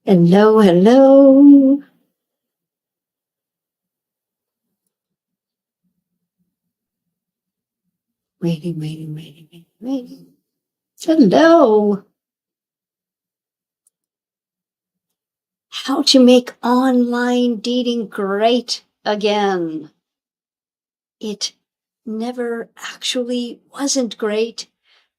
Hello, hello. Waiting. Hello. How to make online dating great again. It never actually wasn't great,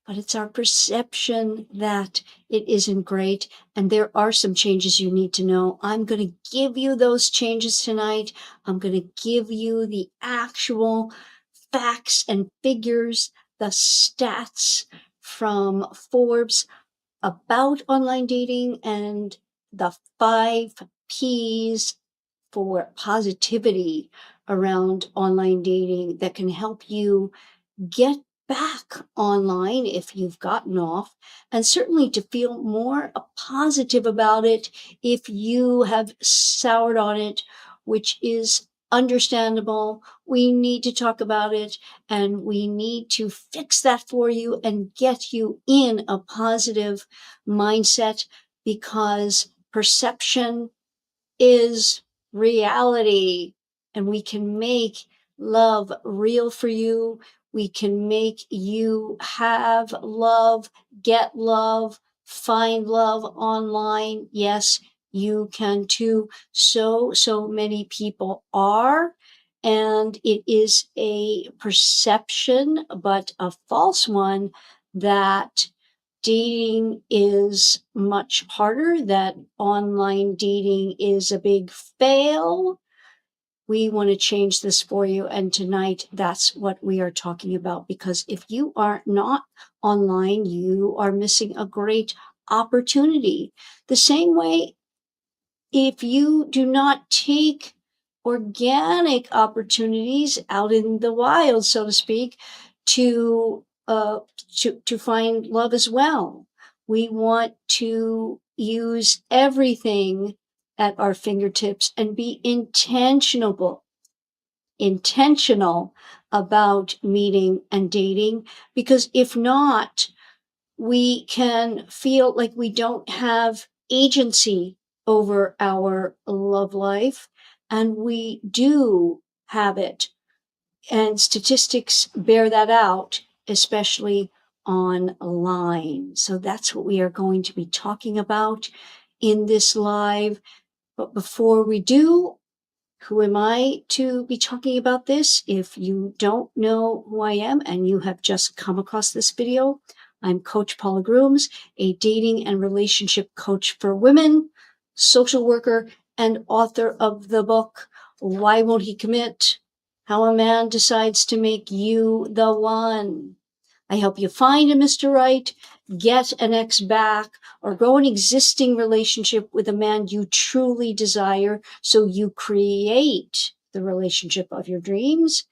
but it's our perception that it isn't great. And there are some changes you need to know. I'm going to give you those changes tonight. I'm going to give you the actual facts and figures, the stats from Forbes about online dating and the 5 P's for positivity around online dating that can help you get back online if you've gotten off, and certainly to feel more positive about it if you have soured on it, which is understandable. We need to talk about it and we need to fix that for you and get you in a positive mindset because perception is reality, and we can make love real for you. We can make you have love, get love, find love online. Yes, you can too. So many people are. And it is a perception, but a false one, that dating is much harder, that online dating is a big fail. We want to change this for you. And tonight, that's what we are talking about. Because if you are not online, you are missing a great opportunity. The same way, if you do not take organic opportunities out in the wild, so to speak, to to find love as well. We want to use everything at our fingertips and be intentional about meeting and dating, because if not, we can feel like we don't have agency over our love life, and we do have it. And statistics bear that out, especially online. So that's what we are going to be talking about in this live. But before we do, who am I to be talking about this? If you don't know who I am and you have just come across this video, I'm Coach Paula Grooms, a dating and relationship coach for women, social worker, and author of the book, Why Won't He Commit? How a Man Decides to Make You the One. I help you find a Mr. Right, get an ex back, or grow an existing relationship with a man you truly desire, so you create the relationship of your dreams,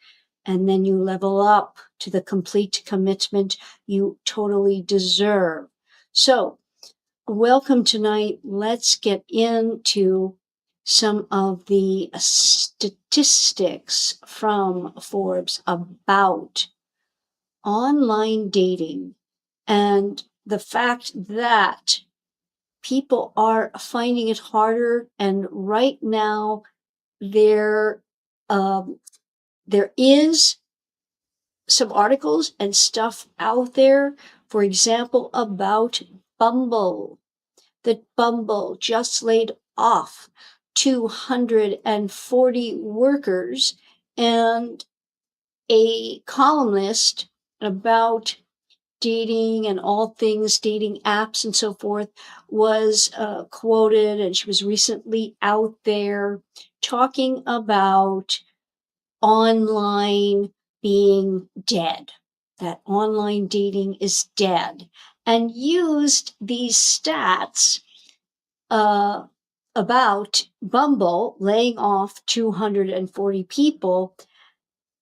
and then you level up to the complete commitment you totally deserve. So, welcome tonight. Let's get into some of the statistics from Forbes about online dating and the fact that people are finding it harder. And right now, there there is some articles and stuff out there, for example, about Bumble, that Bumble just laid off 240 workers, and a columnist about dating and all things dating apps and so forth was quoted, and she was recently out there talking about online being dead, that online dating is dead, and used these stats about Bumble laying off 240 people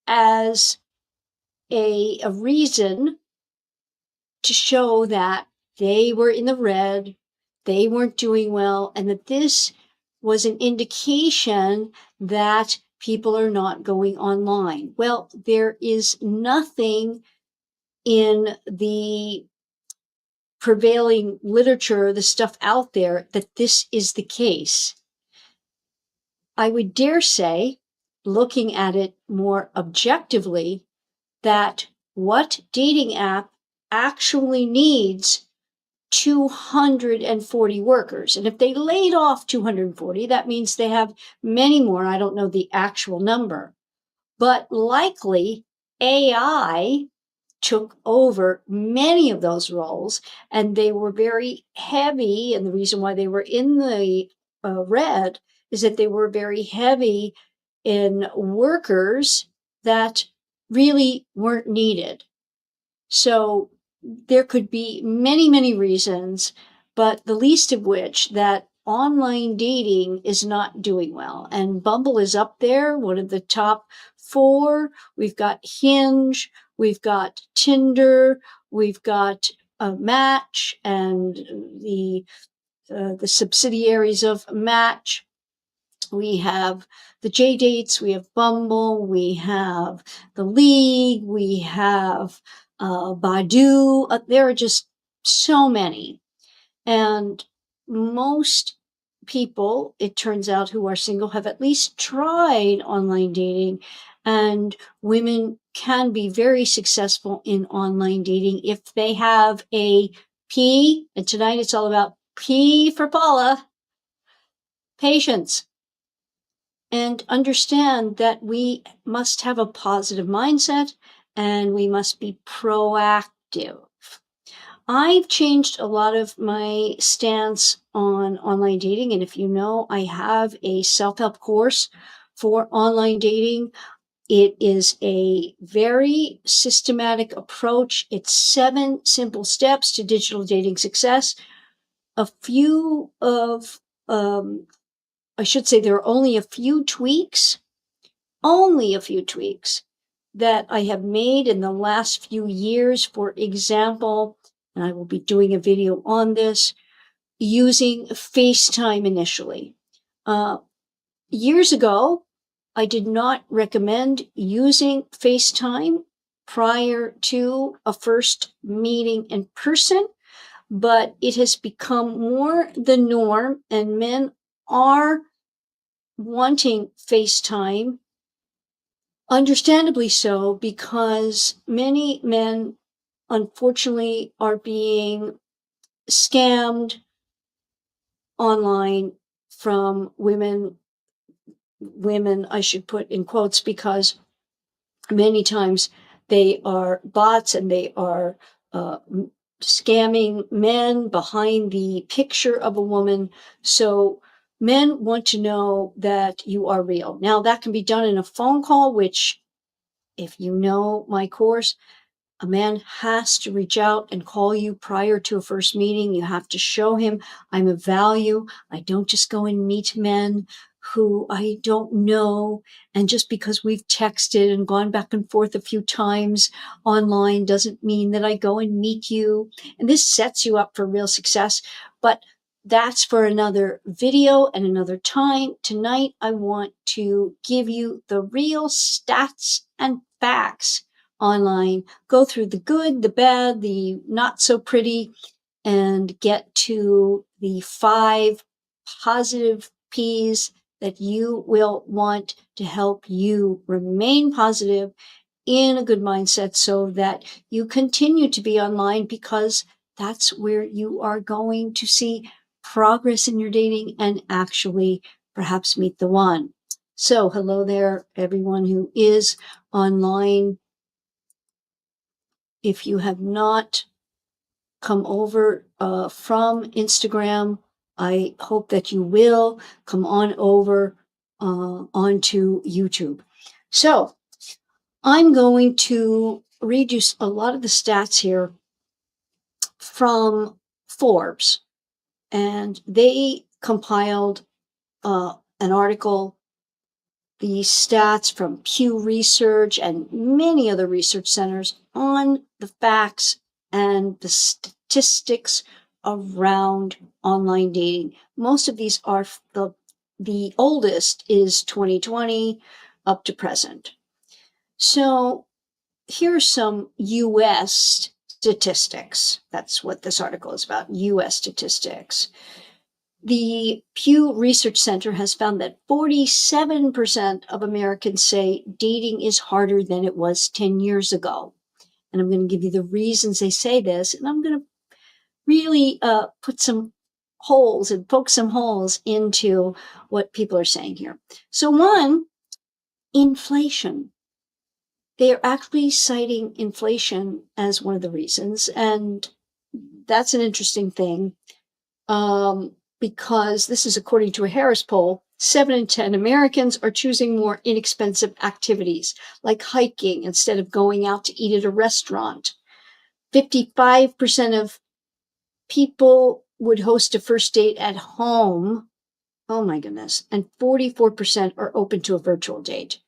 as a reason to show that they were in the red, they weren't doing well, and that this was an indication that people are not going online. Well, there is nothing in the prevailing literature, the stuff out there, that this is the case. I would dare say, looking at it more objectively, that what dating app actually needs 240 workers. And if they laid off 240, that means they have many more. I don't know the actual number, but likely AI took over many of those roles, and they were very heavy. And the reason why they were in the red is that they were very heavy in workers that really weren't needed. So there could be many, many reasons, but the least of which that online dating is not doing well. And Bumble is up there, one of the top 4. We've got Hinge, we've got Tinder, we've got Match and the subsidiaries of Match. We have the J Dates, we have Bumble, we have the League, we have Badu. There are just so many. And most people, it turns out, who are single have at least tried online dating. And women can be very successful in online dating if they have a P. And tonight it's all about P for Paula, patience. And understand that we must have a positive mindset and we must be proactive. I've changed a lot of my stance on online dating. And if you know, I have a self-help course for online dating. It is a very systematic approach. It's 7 simple steps to digital dating success. A few of, I should say there are only a few tweaks that I have made in the last few years. For example, and I will be doing a video on this, using FaceTime initially. Years ago, I did not recommend using FaceTime prior to a first meeting in person, but it has become more the norm, and men are wanting FaceTime, understandably so, because many men, unfortunately, are being scammed online from women, I should put in quotes, because many times they are bots and they are scamming men behind the picture of a woman. So men want to know that you are real. Now, that can be done in a phone call, which, if you know my course, a man has to reach out and call you prior to a first meeting. You have to show him, I'm of value. I don't just go and meet men who I don't know. And just because we've texted and gone back and forth a few times online doesn't mean that I go and meet you. And this sets you up for real success. But that's for another video and another time. Tonight, I want to give you the real stats and facts online, go through the good, the bad, the not so pretty, and get to the 5 positive P's that you will want to help you remain positive in a good mindset so that you continue to be online, because that's where you are going to see progress in your dating and actually perhaps meet the one. So hello there, everyone who is online. If you have not come over from Instagram, I hope that you will come on over onto YouTube. So I'm going to read you a lot of the stats here from Forbes, and they compiled an article, the stats from Pew Research and many other research centers on the facts and the statistics around online dating. Most of these are the oldest is 2020 up to present. So here's some US statistics. That's what this article is about, US statistics. The Pew Research Center has found that 47% of Americans say dating is harder than it was 10 years ago. And I'm going to give you the reasons they say this, and I'm going to really put some holes and poke some holes into what people are saying here. So one, inflation. They are actually citing inflation as one of the reasons, and that's an interesting thing. Because this is according to a Harris poll, 7 in 10 Americans are choosing more inexpensive activities, like hiking instead of going out to eat at a restaurant. 55% of people would host a first date at home. Oh my goodness. And 44% are open to a virtual date.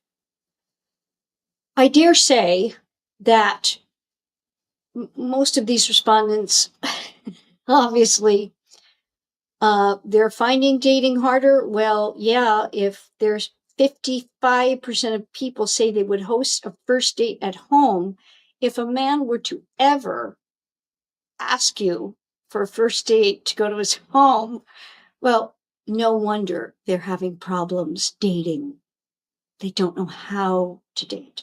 I dare say that most of these respondents obviously they're finding dating harder. Well, yeah, if there's 55% of people say they would host a first date at home, if a man were to ever ask you for a first date to go to his home, well, no wonder they're having problems dating. They don't know how to date.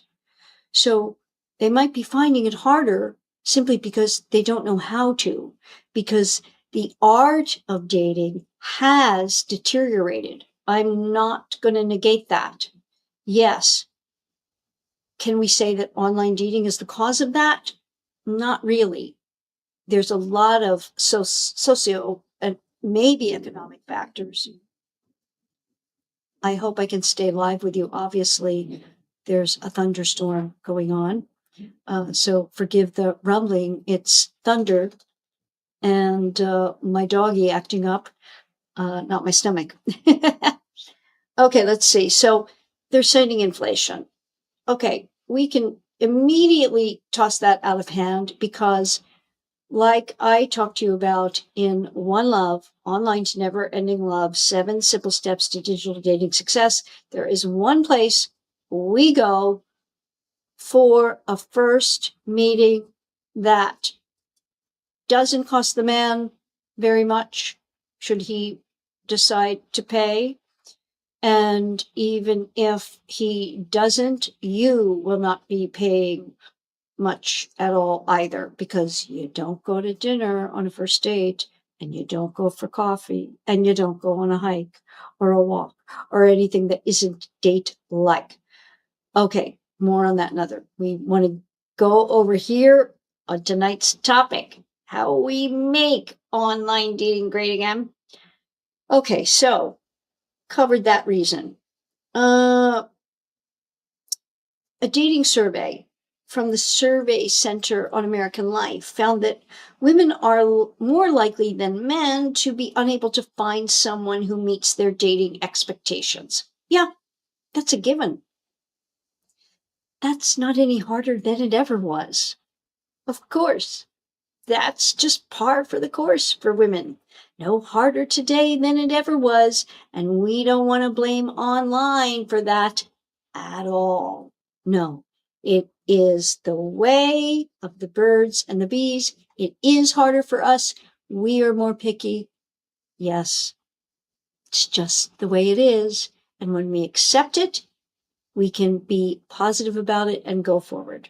So they might be finding it harder simply because they don't know how to, because the art of dating has deteriorated. I'm not going to negate that. Yes. Can we say that online dating is the cause of that? Not really. There's a lot of socio and maybe economic factors. I hope I can stay live with you. Obviously, there's a thunderstorm going on. So forgive the rumbling. It's thunder and my doggy acting up, not my stomach. Okay, let's see. So they're citing inflation. Okay, we can immediately toss that out of hand because, like I talked to you about in One Love, Online's Never Ending Love, 7 Simple Steps to Digital Dating Success, there is one place we go for a first meeting that doesn't cost the man very much, should he decide to pay. And even if he doesn't, you will not be paying much at all either, because you don't go to dinner on a first date, and you don't go for coffee, and you don't go on a hike or a walk or anything that isn't date-like. Okay, more on that another. We want to go over here on tonight's topic, how we make online dating great again. Okay, so covered that reason. A dating survey from the Survey Center on American Life found that women are more likely than men to be unable to find someone who meets their dating expectations. Yeah, that's a given. That's not any harder than it ever was. Of course, that's just par for the course for women. No harder today than it ever was, and we don't want to blame online for that at all. No, it is the way of the birds and the bees. It is harder for us. We are more picky. Yes, it's just the way it is. And when we accept it, we can be positive about it and go forward.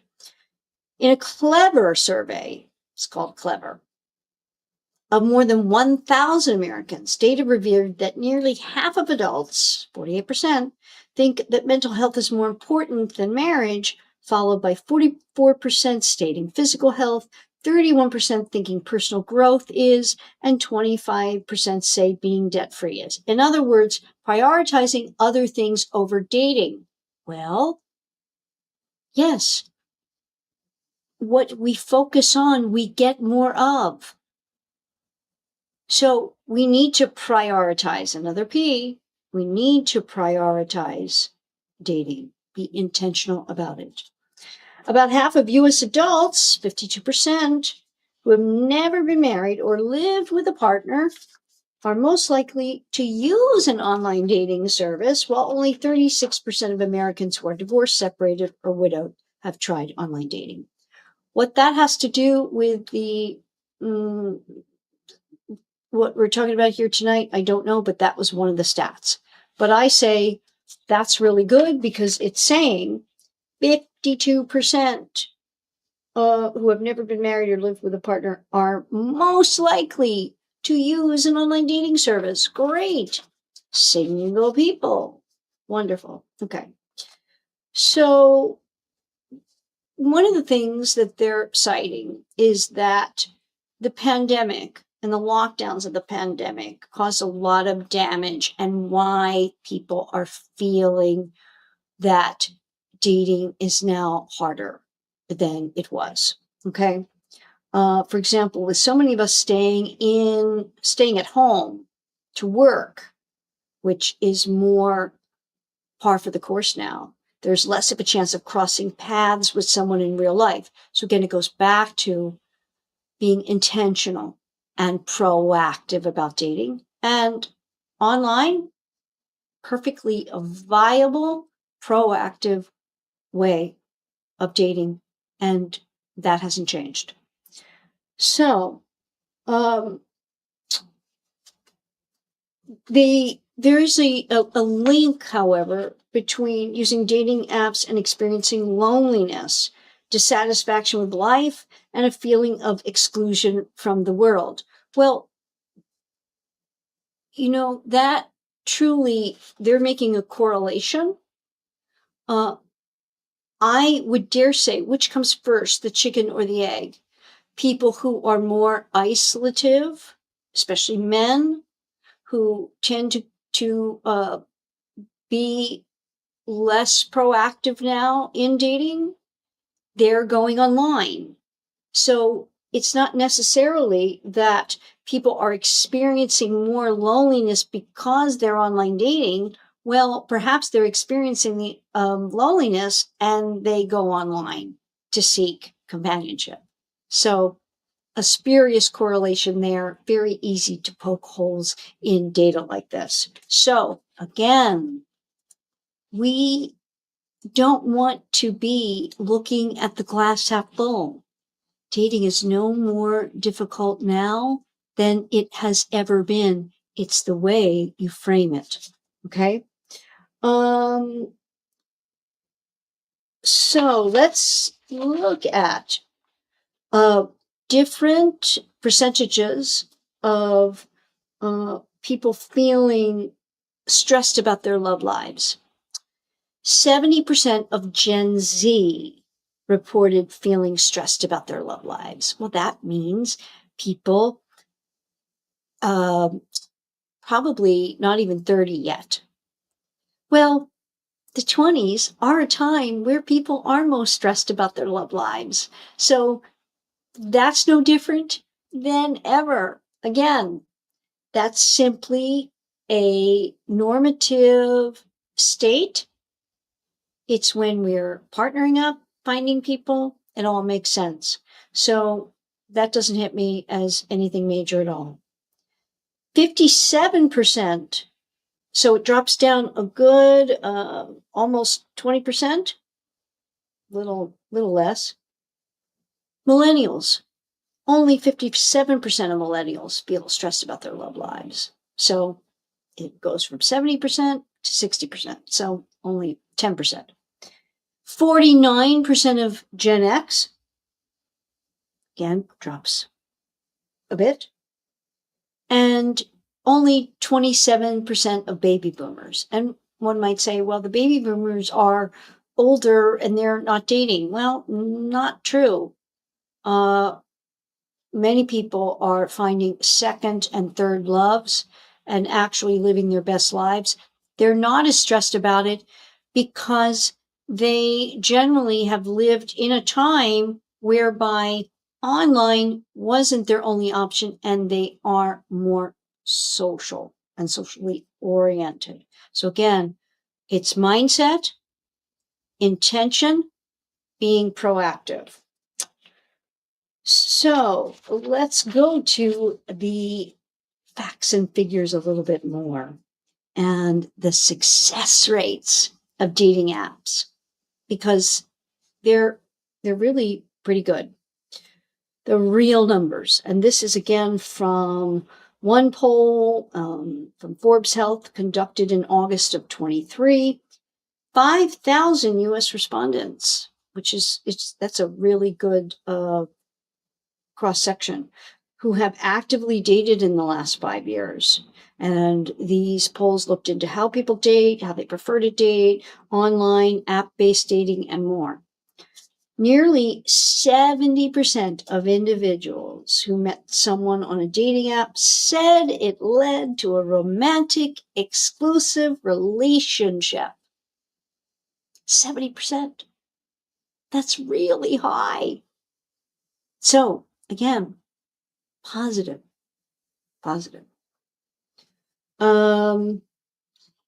In a Clever survey, it's called Clever, of more than 1,000 Americans, data revealed that nearly half of adults, 48%, think that mental health is more important than marriage, followed by 44% stating physical health, 31% thinking personal growth is, and 25% say being debt-free is. In other words, prioritizing other things over dating. Well, yes, what we focus on, we get more of. So we need to prioritize, another P, we need to prioritize dating, be intentional about it. About half of US adults, 52%, who have never been married or lived with a partner are most likely to use an online dating service, while only 36% of Americans who are divorced, separated, or widowed have tried online dating. What that has to do with the what we're talking about here tonight, I don't know, but that was one of the stats. But I say that's really good because it's saying 52% who have never been married or lived with a partner are most likely to use an online dating service. Great. Single people. Wonderful. Okay. So one of the things that they're citing is that the pandemic and the lockdowns of the pandemic caused a lot of damage, and why people are feeling that dating is now harder than it was. Okay. For example, with so many of us staying at home to work, which is more par for the course now, there's less of a chance of crossing paths with someone in real life. So again, it goes back to being intentional and proactive about dating. And online, perfectly a viable, proactive way of dating. And that hasn't changed. So, there is a link, however, between using dating apps and experiencing loneliness, dissatisfaction with life, and a feeling of exclusion from the world. Well, that truly, they're making a correlation. I would dare say, which comes first, the chicken or the egg? People who are more isolative, especially men, who tend to be less proactive now in dating, they're going online. So it's not necessarily that people are experiencing more loneliness because they're online dating. Well, perhaps they're experiencing the loneliness and they go online to seek companionship. So a spurious correlation there, very easy to poke holes in data like this. So again, we don't want to be looking at the glass half full. Dating is no more difficult now than it has ever been. It's the way you frame it. Okay. So let's look at different percentages of people feeling stressed about their love lives. 70% of Gen Z reported feeling stressed about their love lives. Well, that means people probably not even 30 yet. Well, the 20s are a time where people are most stressed about their love lives. So that's no different than ever. Again, that's simply a normative state. It's when we're partnering up, finding people, it all makes sense. So that doesn't hit me as anything major at all. 57%, so it drops down a good almost 20%, little less. Millennials, only 57% of millennials feel stressed about their love lives. So it goes from 70% to 60%, so only 10%. 49% of Gen X, again, drops a bit, and only 27% of baby boomers. And one might say, well, the baby boomers are older and they're not dating. Well, not true. Many people are finding second and third loves and actually living their best lives. They're not as stressed about it because they generally have lived in a time whereby online wasn't their only option, and they are more social and socially oriented. So again, it's mindset, intention, being proactive. So let's go to the facts and figures a little bit more, and the success rates of dating apps, because they're really pretty good. the real numbers. And this is again from one poll from Forbes Health conducted in August of 23. 5,000 U.S. respondents, which is that's a really good cross section, who have actively dated in the last 5 years. And these polls looked into how people date, how they prefer to date, online, app-based dating, and more. Nearly 70% of individuals who met someone on a dating app said it led to a romantic, exclusive relationship. 70%. That's really high. So, again, positive.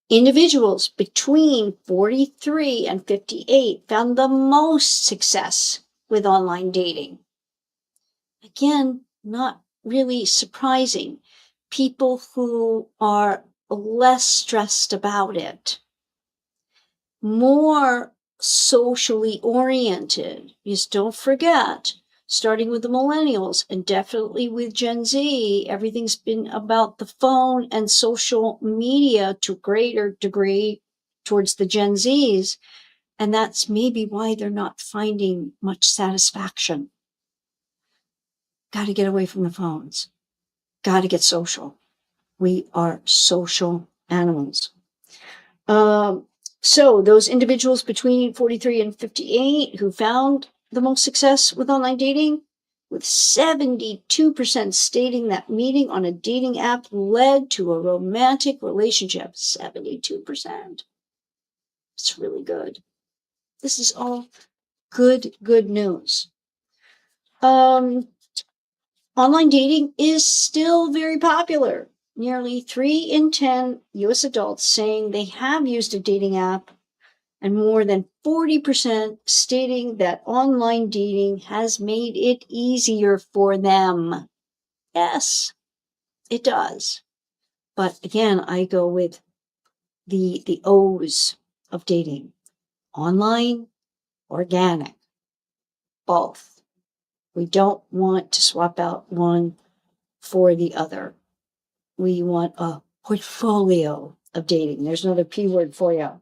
Individuals between 43 and 58 found the most success with online dating. Again, not really surprising. People who are less stressed about it, more socially oriented. Because don't forget, starting with the millennials and definitely with Gen Z, everything's been about the phone and social media to a greater degree towards the Gen Zs. And that's maybe why they're not finding much satisfaction. Got to get away from the phones. Got to get social. We are social animals. So those individuals between 43 and 58 who found the most success with online dating, with 72% stating that meeting on a dating app led to a romantic relationship. 72%. It's really good. This is all good news. Online dating is still very popular. Nearly 3 in 10 U.S. adults saying they have used a dating app, and more than 40% stating that online dating has made it easier for them. Yes, it does. But again, I go with the O's of dating. Online, organic, both. We don't want to swap out one for the other. We want a portfolio of dating. There's another P word for you.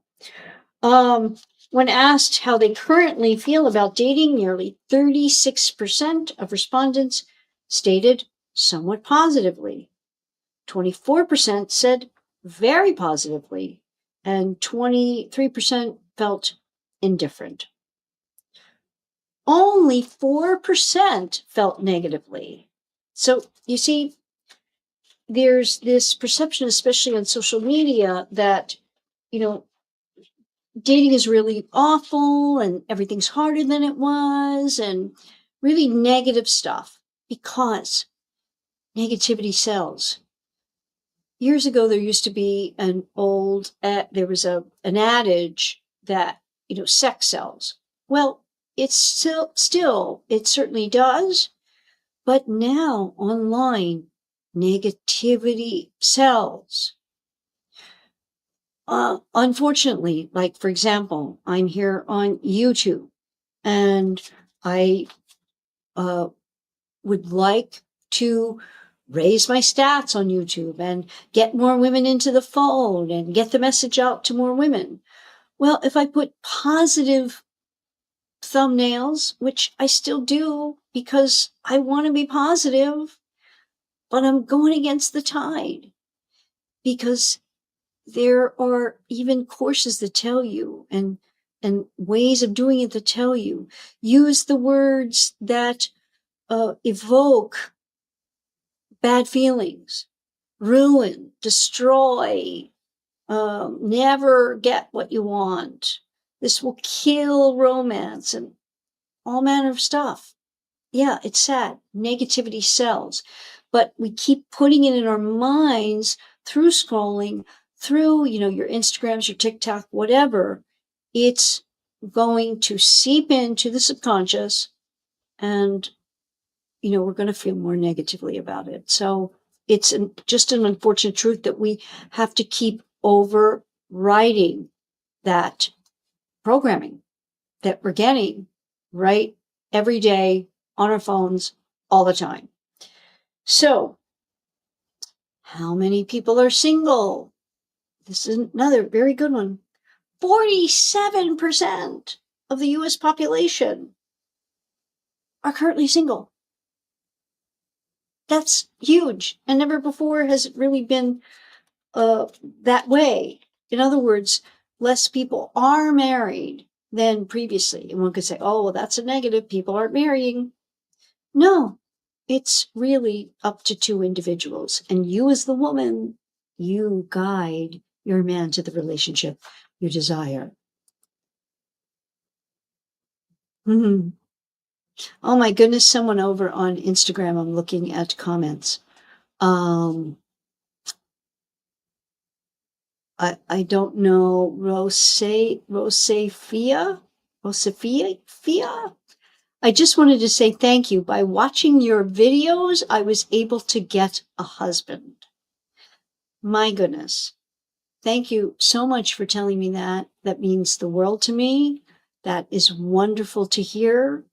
When asked how they currently feel about dating, nearly 36% of respondents stated somewhat positively. 24% said very positively, and 23% felt indifferent. Only 4% felt negatively. So you see, there's this perception, especially on social media, that, dating is really awful and everything's harder than it was, and really negative stuff, because negativity sells. Years ago, there used to be an adage that, sex sells. Well, it's still, it certainly does, but now online, negativity sells. Unfortunately, like, for example, I'm here on YouTube, and I would like to raise my stats on YouTube and get more women into the fold and get the message out to more women. Well, if I put positive thumbnails, which I still do because I want to be positive, but I'm going against the tide, because there are even courses that tell you, and ways of doing it that tell you, use the words that evoke bad feelings, ruin, destroy, never get what you want. This will kill romance, and all manner of stuff. Yeah, it's sad. Negativity sells. But we keep putting it in our minds through scrolling, through, your Instagrams, your TikTok, whatever. It's going to seep into the subconscious, and, we're going to feel more negatively about it. So it's just an unfortunate truth that we have to keep overriding that programming that we're getting right every day on our phones all the time. So, how many people are single? This is another very good one. 47% of the US population are currently single. That's huge, and never before has it really been that way. In other words, less people are married than previously. And one could say, oh, well, that's a negative. People aren't marrying. No, it's really up to two individuals. And you, as the woman, you guide your man to the relationship you desire. Mm-hmm. Oh my goodness, someone over on Instagram, I'm looking at comments. I don't know, Rosefia. I just wanted to say thank you. By watching your videos, I was able to get a husband. My goodness. Thank you so much for telling me that. That means the world to me. That is wonderful to hear.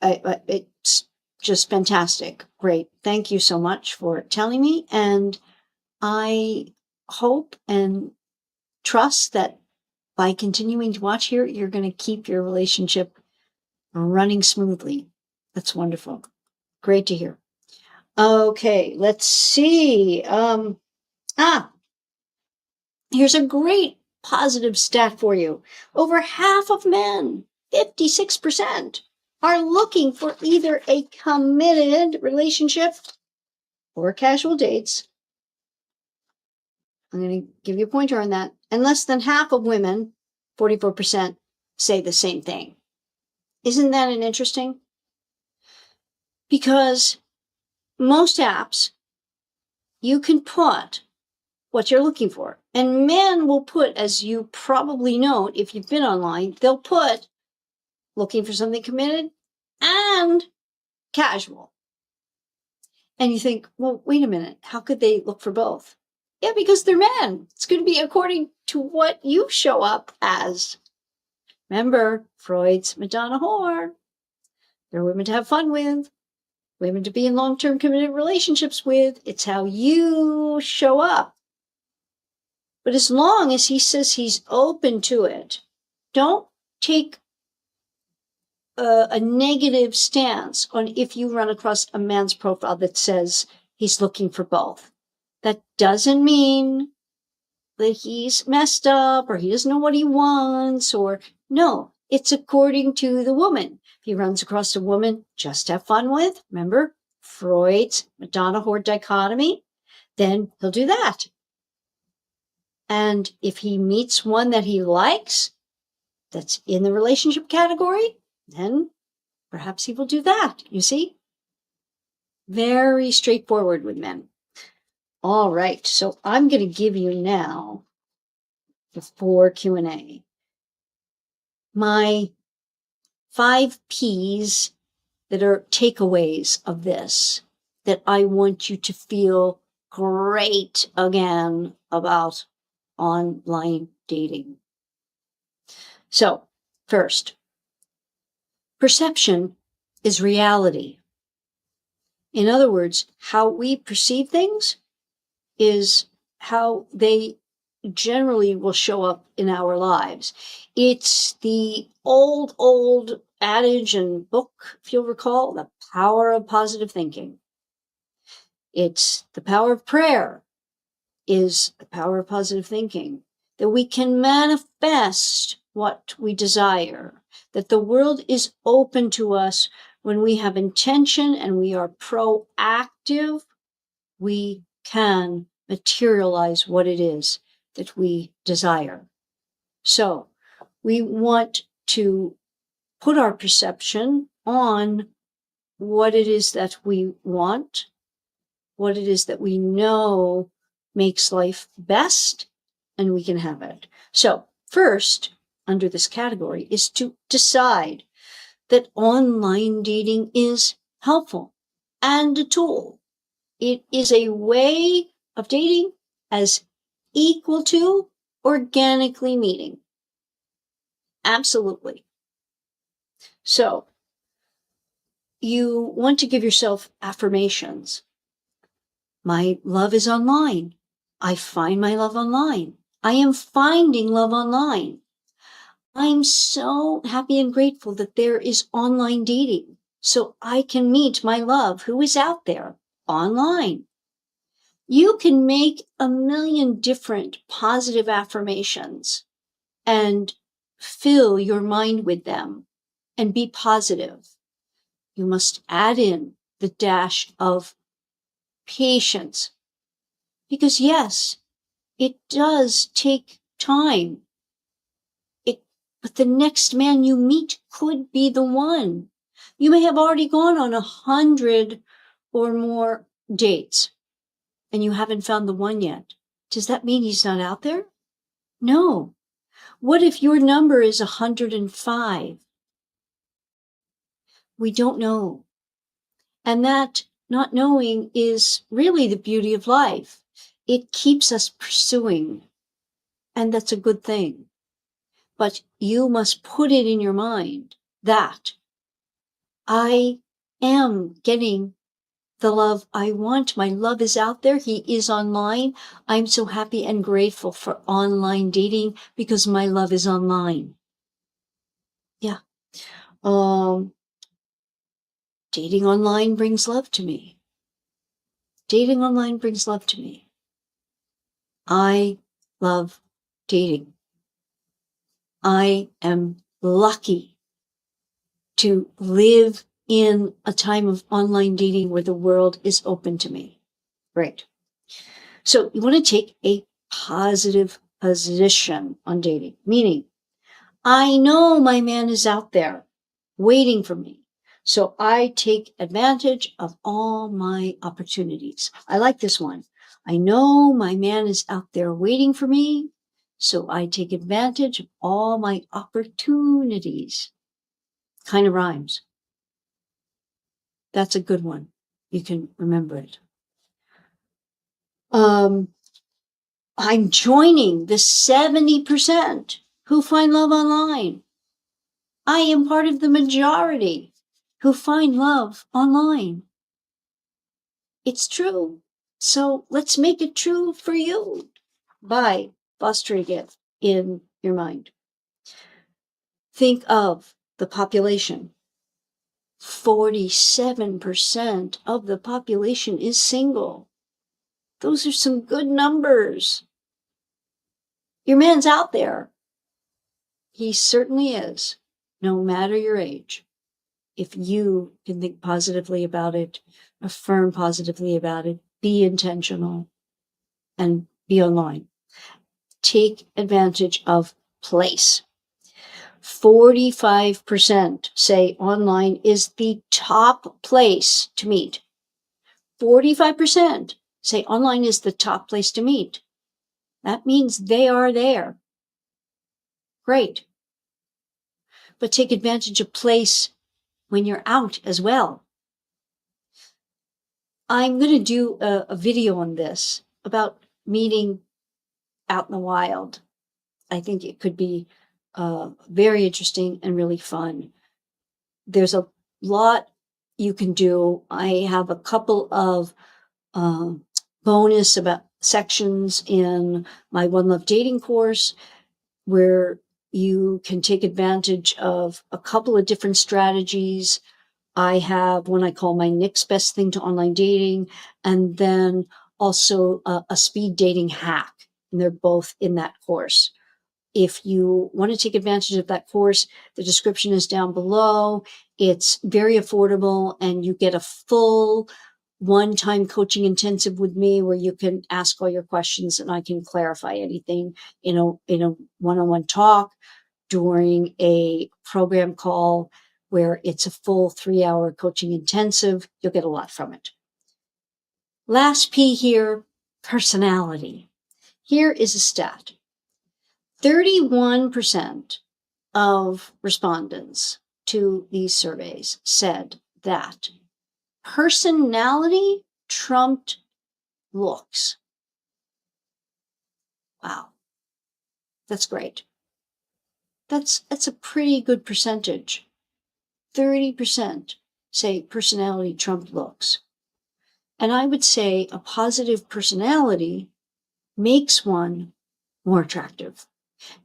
It's just fantastic. Great. Thank you so much for telling me. And I hope and trust that by continuing to watch here, you're going to keep your relationship running smoothly. That's wonderful. Great to hear. Okay, let's see. Here's a great positive stat for you. Over half of men, 56%, are looking for either a committed relationship or casual dates. I'm going to give you a pointer on that. And less than half of women, 44%, say the same thing. Isn't that an interesting? Because most apps, you can put what you're looking for. And men will put, as you probably know, if you've been online, they'll put looking for something committed and casual. And you think, well, wait a minute, how could they look for both? Yeah, because they're men. It's going to be according to what you show up as. Remember, Freud's Madonna whore. They're women to have fun with, women to be in long-term committed relationships with. It's how you show up. But as long as he says he's open to it, don't take a negative stance on if you run across a man's profile that says he's looking for both. That doesn't mean that he's messed up or he doesn't know what he wants, or no, it's according to the woman. If he runs across a woman just to have fun with, remember Freud's Madonna whore dichotomy, then he'll do that. And if he meets one that he likes, that's in the relationship category, then perhaps he will do that. You see? Very straightforward with men. All right. So I'm going to give you now, before Q&A, my 5 P's that are takeaways of this that I want you to feel great again about online dating. So, first, perception is reality. In other words, how we perceive things is how they generally will show up in our lives. It's the old adage and book, if you'll recall, the power of positive thinking. It's the power of prayer is the power of positive thinking, that we can manifest what we desire, that the world is open to us when we have intention and we are proactive. We can materialize what it is that we desire. So we want to put our perception on what it is that we want, what it is that we know makes life best, and we can have it. So first, under this category, is to decide that online dating is helpful and a tool. It is a way of dating as equal to organically meeting. Absolutely. So you want to give yourself affirmations. My love is online. I find my love online. I am finding love online. I'm so happy and grateful that there is online dating so I can meet my love who is out there online. You can make a million different positive affirmations and fill your mind with them and be positive. You must add in the dash of patience because yes, it does take time. But the next man you meet could be the one. You may have already gone on 100 or more dates and you haven't found the one yet. Does that mean he's not out there? No. What if your number is 105? We don't know. And that not knowing is really the beauty of life. It keeps us pursuing. And that's a good thing. But you must put it in your mind that I am getting the love I want. My love is out there. He is online. I'm so happy and grateful for online dating because my love is online. Yeah. Dating online brings love to me. Dating online brings love to me. I love dating. I am lucky to live in a time of online dating where the world is open to me. Right. So you want to take a positive position on dating, meaning I know my man is out there waiting for me. So I take advantage of all my opportunities. I like this one. I know my man is out there waiting for me. So I take advantage of all my opportunities. Kind of rhymes. That's a good one. You can remember it. I'm joining the 70% who find love online. I am part of the majority who find love online. It's true. So let's make it true for you by fostering it in your mind. Think of the population. 47% of the population is single. Those are some good numbers. Your man's out there. He certainly is, no matter your age. If you can think positively about it, affirm positively about it, be intentional, and be online. Take advantage of place. 45% say online is the top place to meet. 45% say online is the top place to meet. That means they are there. Great. But take advantage of place when you're out as well. I'm going to do a video on this about meeting out in the wild. I think it could be very interesting and really fun. There's a lot you can do. I have a couple of bonus about sections in my One Love Dating course where you can take advantage of a couple of different strategies. I have one I call my next best thing to online dating, and then also a speed dating hack. And they're both in that course. If you want to take advantage of that course, the description is down below. It's very affordable, and you get a full one-time coaching intensive with me where you can ask all your questions and I can clarify anything in a one-on-one talk during a program call where it's a full 3-hour coaching intensive. You'll get a lot from it. Last P here, personality. Here is a stat. 31% of respondents to these surveys said that personality trumped looks. Wow. That's great. That's a pretty good percentage. 30% say personality trump looks. And I would say a positive personality makes one more attractive.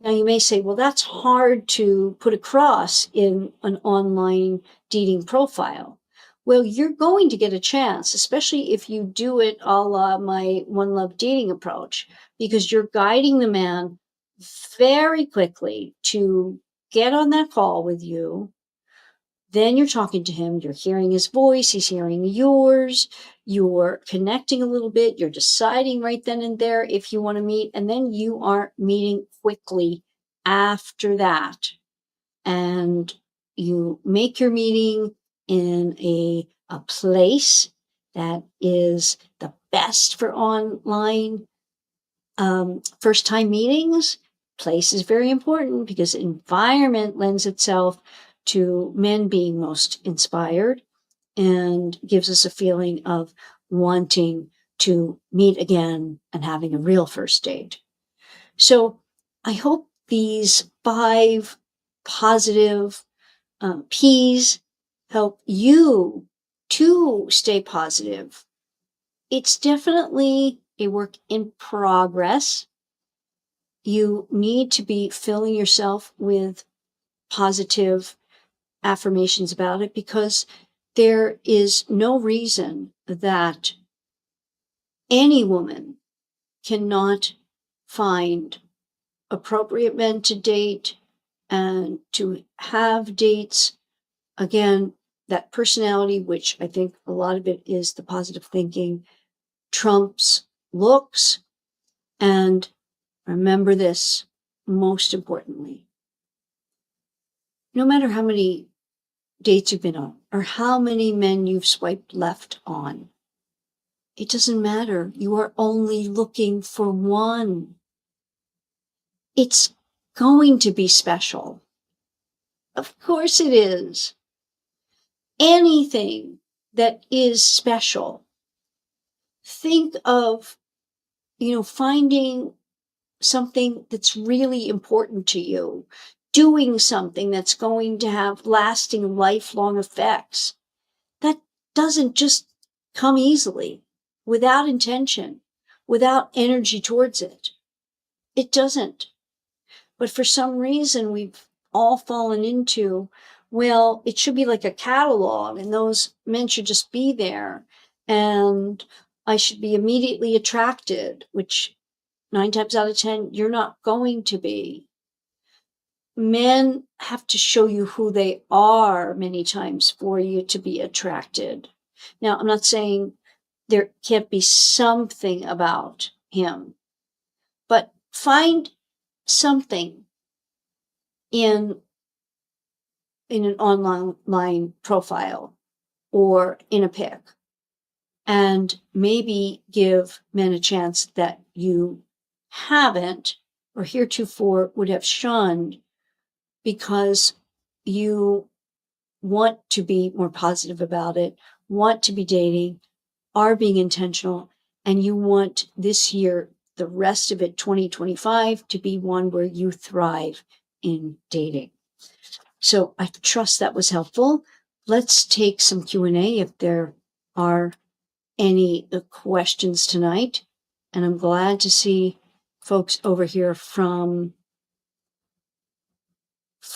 Now, you may say, well, that's hard to put across in an online dating profile. Well, you're going to get a chance, especially if you do it a la my One Love dating approach, because you're guiding the man very quickly to get on that call with you. Then you're talking to him, you're hearing his voice, he's hearing yours, you're connecting a little bit, you're deciding right then and there if you want to meet, and then you are meeting quickly after that. And you make your meeting in a place that is the best for online first time meetings. Place is very important because environment lends itself to men being most inspired and gives us a feeling of wanting to meet again and having a real first date. So I hope these 5 positive P's help you to stay positive. It's definitely a work in progress. You need to be filling yourself with positive affirmations about it because there is no reason that any woman cannot find appropriate men to date and to have dates. Again, that personality, which I think a lot of it is the positive thinking, trumps looks. And remember this, most importantly, no matter how many dates you've been on or how many men you've swiped left on, it doesn't matter. You are only looking for one. It's going to be special. Of course it is. Anything that is special. Think of, finding something that's really important to you, doing something that's going to have lasting, lifelong effects. That doesn't just come easily, without intention, without energy towards it. It doesn't. But for some reason, we've all fallen into, well, it should be like a catalog, and those men should just be there, and I should be immediately attracted, which 9 times out of 10, you're not going to be. Men have to show you who they are many times for you to be attracted. Now, I'm not saying there can't be something about him, but find something in an online profile or in a pic, and maybe give men a chance that you haven't or heretofore would have shunned because you want to be more positive about it, want to be dating, are being intentional, and you want this year, the rest of it, 2025, to be one where you thrive in dating. So I trust that was helpful. Let's take some Q&A if there are any questions tonight. And I'm glad to see folks over here from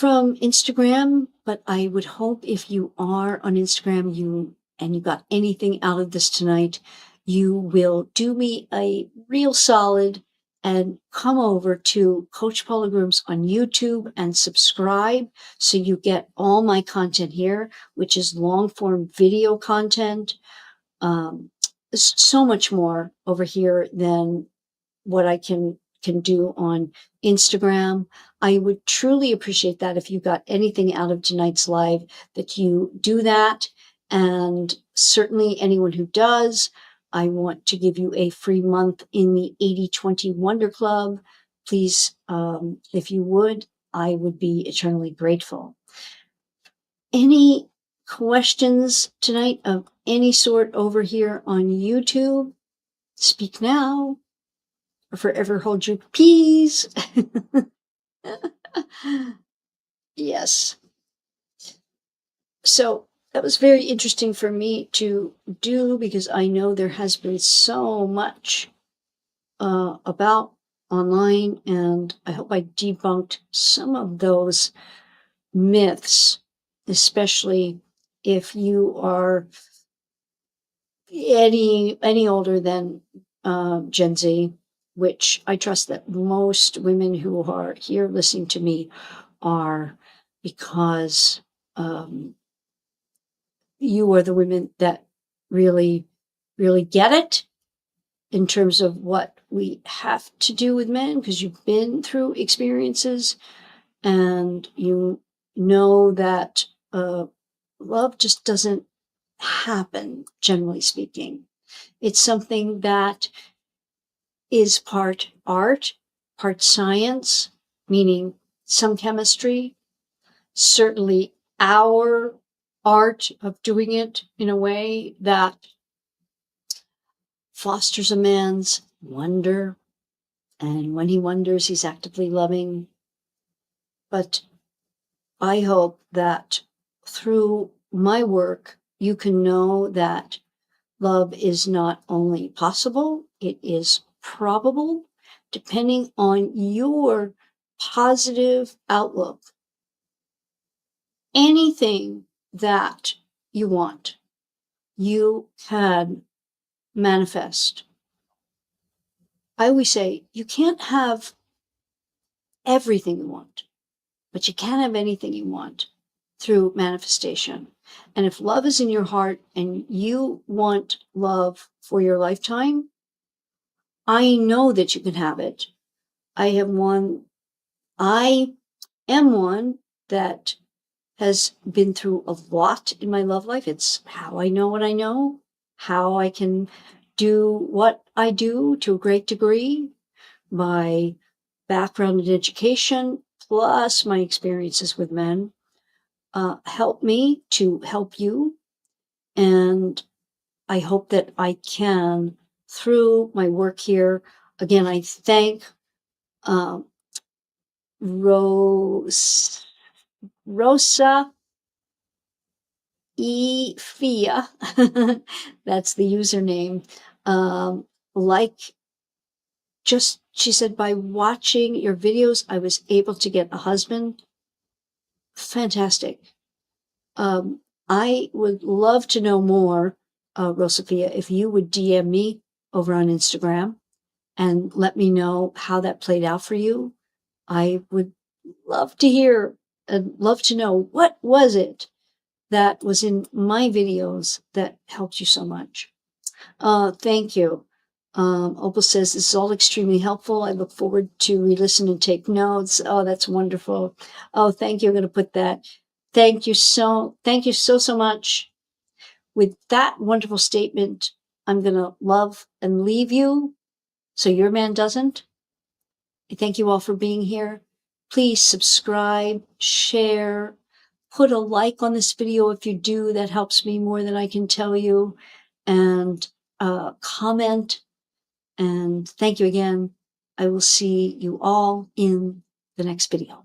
Instagram, but I would hope if you are on Instagram, you got anything out of this tonight, you will do me a real solid and come over to Coach Paula Grooms on YouTube and subscribe so you get all my content here, which is long form video content. So much more over here than what I can do on Instagram. I would truly appreciate that if you got anything out of tonight's live, that you do that. And certainly anyone who does, I want to give you a free month in the 80/20 Wonder Club. Please, if you would, I would be eternally grateful. Any questions tonight of any sort over here on YouTube? Speak now or forever hold your peace. Yes. So that was very interesting for me to do because I know there has been so much about online, and I hope I debunked some of those myths, especially if you are any older than Gen Z, which I trust that most women who are here listening to me are, because you are the women that really, really get it in terms of what we have to do with men, because you've been through experiences and you know that love just doesn't happen, generally speaking. It's something that is part art, part science, meaning some chemistry, certainly our art of doing it in a way that fosters a man's wonder. And when he wonders, he's actively loving. But I hope that through my work, you can know that love is not only possible, it is probable, depending on your positive outlook. Anything that you want, you can manifest. I always say you can't have everything you want, but you can have anything you want through manifestation. And if love is in your heart and you want love for your lifetime, I know that you can have it. I am one that has been through a lot in my love life. It's how I know what I know, how I can do what I do to a great degree, my background in education, plus my experiences with men, help me to help you. And I hope that I can, through my work here, again, I thank um, Rose, Rosa E. Fia, that's the username. Like, just, she said, by watching your videos, I was able to get a husband. Fantastic. I would love to know more, Rosafia, if you would DM me over on Instagram and let me know how that played out for you. I would love to hear and love to know, what was it that was in my videos that helped you so much. Thank you. Opal says, this is all extremely helpful. I look forward to re-listen and take notes. Oh, that's wonderful. Oh, thank you. I'm going to put that. Thank you so much. With that wonderful statement, I'm going to love and leave you so your man doesn't. I thank you all for being here. Please subscribe, share, put a like on this video if you do. That helps me more than I can tell you. And comment. And thank you again. I will see you all in the next video.